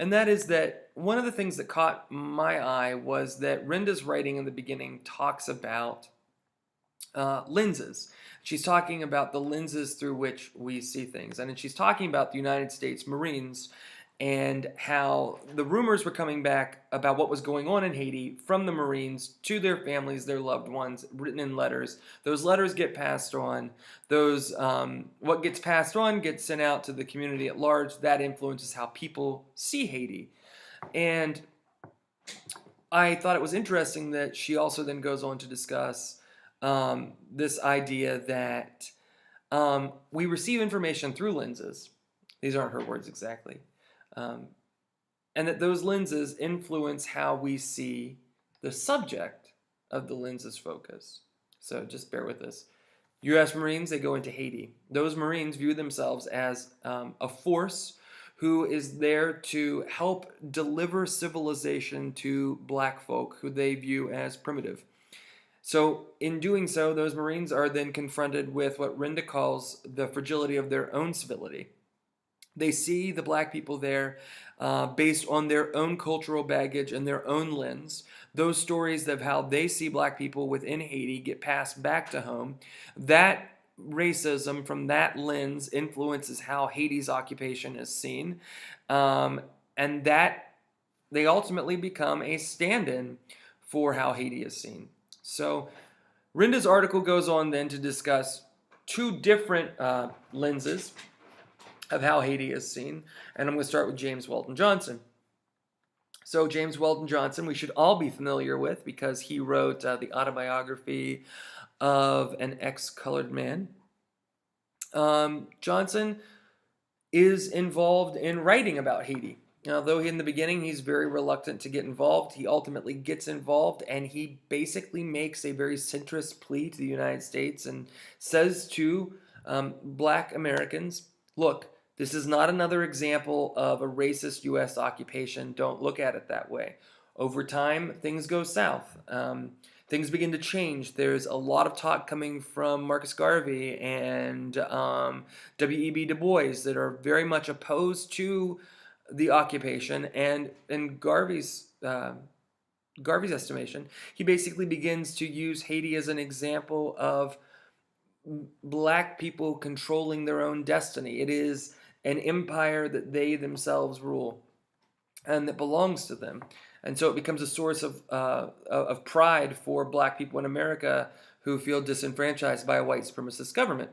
And that is that one of the things that caught my eye was that Rinda's writing in the beginning talks about lenses. She's talking about the lenses through which we see things. And she's talking about the United States Marines and how the rumors were coming back about what was going on in Haiti from the Marines to their families, their loved ones, written in letters. Those letters get passed on. What gets passed on gets sent out to the community at large. That influences how people see Haiti. And I thought it was interesting that she also then goes on to discuss this idea that we receive information through lenses. These aren't her words exactly. Um, and that those lenses influence how we see the subject of the lens's focus. So just bear with us. U.S. Marines, they go into Haiti. Those Marines view themselves as a force who is there to help deliver civilization to black folk who they view as primitive. So, in doing so, those Marines are then confronted with what Rinda calls the fragility of their own civility. They see the black people there based on their own cultural baggage and their own lens. Those stories of how they see black people within Haiti get passed back to home. That racism from that lens influences how Haiti's occupation is seen. And that they ultimately become a stand-in for how Haiti is seen. So Rinda's article goes on then to discuss two different lenses of how Haiti is seen. And I'm going to start with James Weldon Johnson. So James Weldon Johnson, we should all be familiar with because he wrote the autobiography of an ex-colored man. Johnson is involved in writing about Haiti. Although in the beginning he's very reluctant to get involved, he ultimately gets involved and he basically makes a very centrist plea to the United States and says to black Americans, look, this is not another example of a racist U.S. occupation. Don't look at it that way. Over time, things go south. Things begin to change. There's a lot of talk coming from Marcus Garvey and W.E.B. Du Bois that are very much opposed to the occupation. And in Garvey's estimation, he basically begins to use Haiti as an example of black people controlling their own destiny. It is an empire that they themselves rule and that belongs to them. And so it becomes a source of pride for black people in America who feel disenfranchised by a white supremacist government.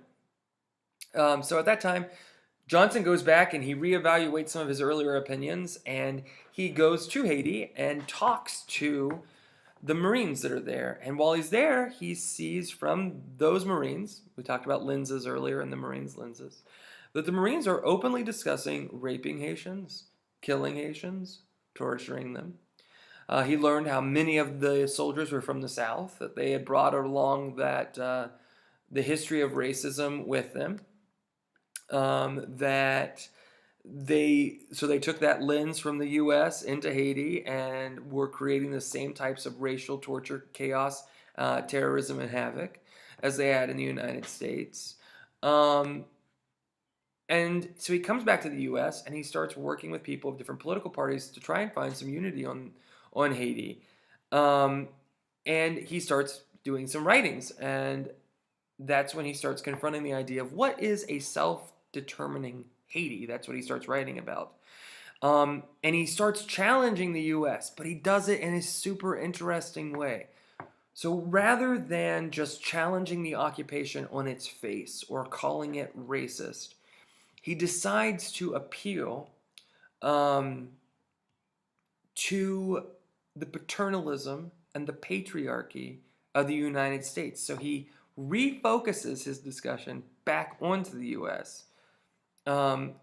So at that time, Johnson goes back and he reevaluates some of his earlier opinions, and he goes to Haiti and talks to the Marines that are there. And while he's there, he sees from those Marines, we talked about lenses earlier and the Marines' lenses, that the Marines are openly discussing raping Haitians, killing Haitians, torturing them. He learned how many of the soldiers were from the South, that they had brought along the history of racism with them. That they took that lens from the U.S. into Haiti and were creating the same types of racial torture, chaos, terrorism, and havoc as they had in the United States. And so he comes back to the U.S. and he starts working with people of different political parties to try and find some unity on Haiti. And he starts doing some writings, and that's when he starts confronting the idea of what is a self-determining Haiti. That's what he starts writing about. And he starts challenging the U.S., but he does it in a super interesting way. So rather than just challenging the occupation on its face or calling it racist, he decides to appeal to the paternalism and the patriarchy of the United States. So he refocuses his discussion back onto the U.S. And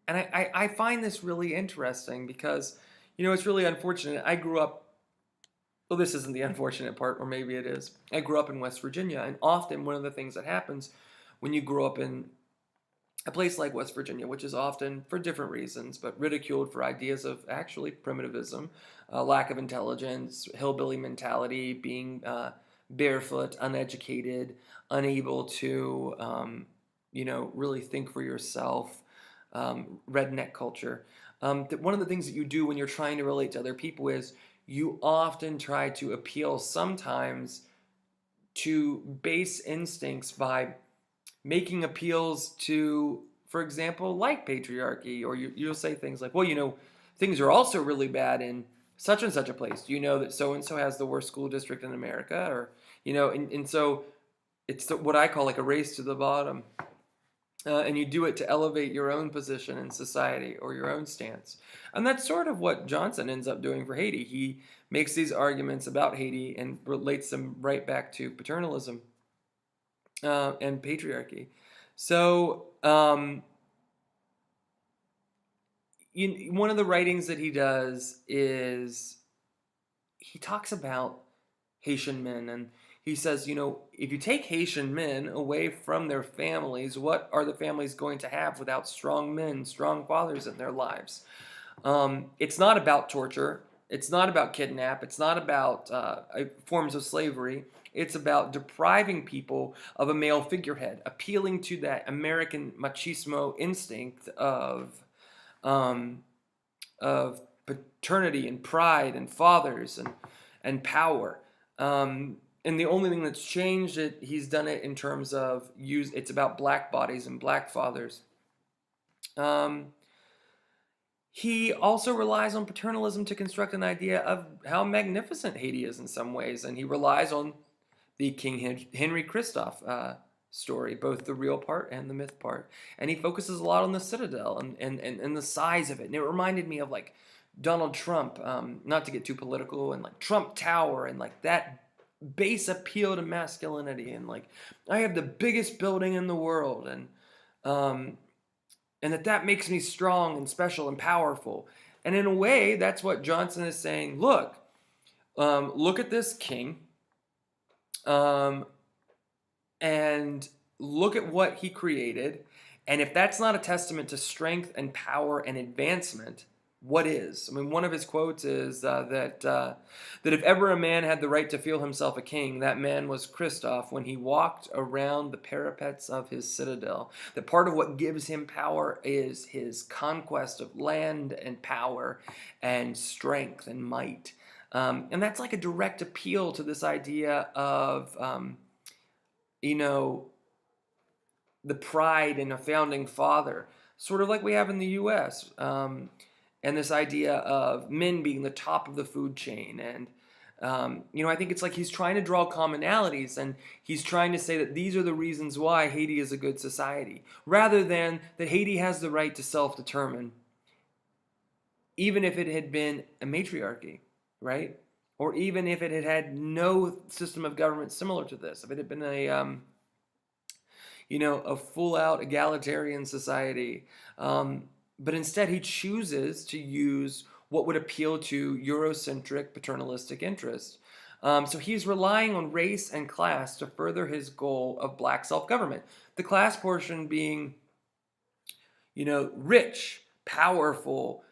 I find this really interesting because, it's really unfortunate. I grew up, well, this isn't the unfortunate part, or maybe it is. I grew up in West Virginia, and often one of the things that happens when you grow up in a place like West Virginia, which is often, for different reasons, but ridiculed for ideas of actually primitivism, lack of intelligence, hillbilly mentality, being barefoot, uneducated, unable to, really think for yourself, redneck culture. that one of the things that you do when you're trying to relate to other people is you often try to appeal sometimes to base instincts by making appeals to, for example, like patriarchy, or you'll say things like, well, things are also really bad in such and such a place. Do you know that so and so has the worst school district in America? Or, and so it's what I call like a race to the bottom. And you do it to elevate your own position in society or your own stance. And that's sort of what Johnson ends up doing for Haiti. He makes these arguments about Haiti and relates them right back to paternalism and patriarchy. So, one of the writings that he does is he talks about Haitian men, and he says, if you take Haitian men away from their families, what are the families going to have without strong men, strong fathers in their lives? It's not about torture. It's not about kidnap. It's not about forms of slavery. It's about depriving people of a male figurehead, appealing to that American machismo instinct um, of paternity and pride and fathers and power. And the only thing that's changed it, he's done it in terms of it's about black bodies and black fathers. He also relies on paternalism to construct an idea of how magnificent Haiti is in some ways, and he relies on the King Henry Christophe story, both the real part and the myth part. And he focuses a lot on the citadel and the size of it. And it reminded me of like Donald Trump, not to get too political, and like Trump Tower and like that base appeal to masculinity, and like I have the biggest building in the world, um, and that makes me strong and special and powerful. And in a way, that's what Johnson is saying. Look at this king, um, and look at what he created. And if that's not a testament to strength and power and advancement, what is? I mean, one of his quotes is that if ever a man had the right to feel himself a king, that man was Christophe when he walked around the parapets of his citadel. That part of what gives him power is his conquest of land and power and strength and might. And that's like a direct appeal to this idea of, the pride in a founding father, sort of like we have in the U.S., and this idea of men being the top of the food chain. And, I think it's like he's trying to draw commonalities, and he's trying to say that these are the reasons why Haiti is a good society, rather than that Haiti has the right to self-determine, even if it had been a matriarchy, right? Or even if it had had no system of government similar to this, if it had been a full-out egalitarian society. But instead, he chooses to use what would appeal to Eurocentric paternalistic interests. So he's relying on race and class to further his goal of black self-government. The class portion being, rich, powerful,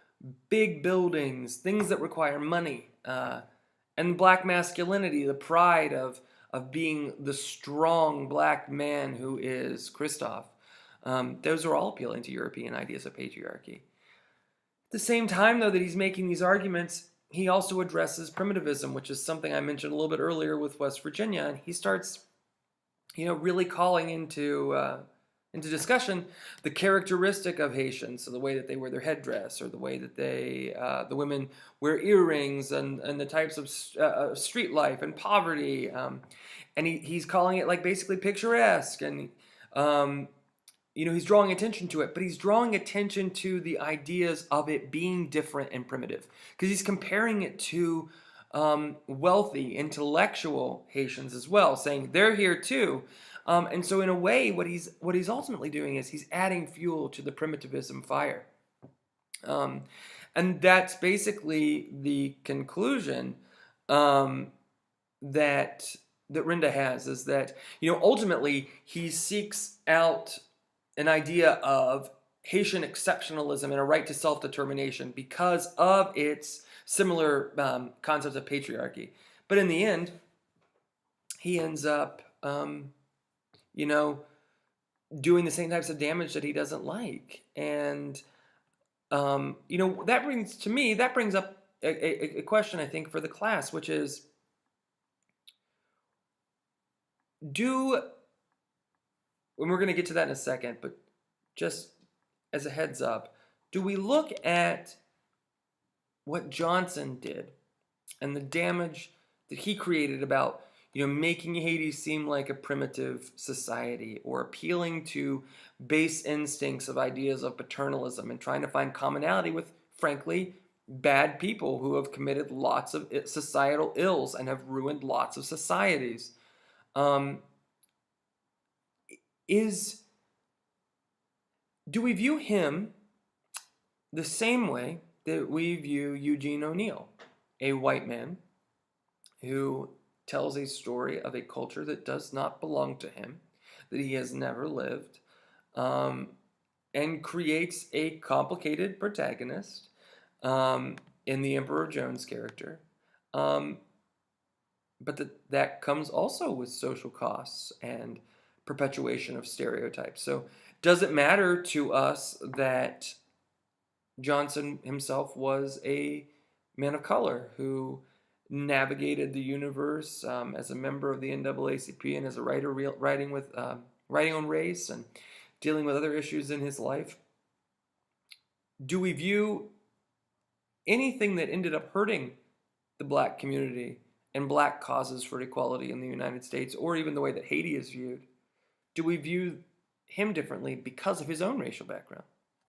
big buildings, things that require money, and black masculinity, the pride of being the strong black man who is Christophe. Those are all appealing to European ideas of patriarchy. At the same time, though, that he's making these arguments, he also addresses primitivism, which is something I mentioned a little bit earlier with West Virginia. And he starts, really calling into discussion the characteristic of Haitians, so the way that they wear their headdress, or the way that the women wear earrings, and the types of street life and poverty. And he's calling it like basically picturesque, and he's drawing attention to it, but he's drawing attention to the ideas of it being different and primitive, because he's comparing it to wealthy, intellectual Haitians as well, saying they're here too. And so in a way, what he's ultimately doing is he's adding fuel to the primitivism fire. And that's basically the conclusion that Rinda has, is that, ultimately he seeks out an idea of Haitian exceptionalism and a right to self-determination because of its similar concepts of patriarchy. But in the end, he ends up, doing the same types of damage that he doesn't like. And that brings up a question I think for the class, which is, do and we're going to get to that in a second, but just as a heads up, do we look at what Johnson did and the damage that he created about making Haiti seem like a primitive society, or appealing to base instincts of ideas of paternalism and trying to find commonality with, frankly, bad people who have committed lots of societal ills and have ruined lots of societies? Um, is Do we view him the same way that we view Eugene O'Neill, a white man who tells a story of a culture that does not belong to him, that he has never lived, um, and creates a complicated protagonist in the Emperor Jones character? Um, but that comes also with social costs and perpetuation of stereotypes. So, does it matter to us that Johnson himself was a man of color who navigated the universe as a member of the NAACP and as a writer, writing on race and dealing with other issues in his life? Do we view anything that ended up hurting the black community and black causes for equality in the United States, or even the way that Haiti is viewed, do we view him differently because of his own racial background?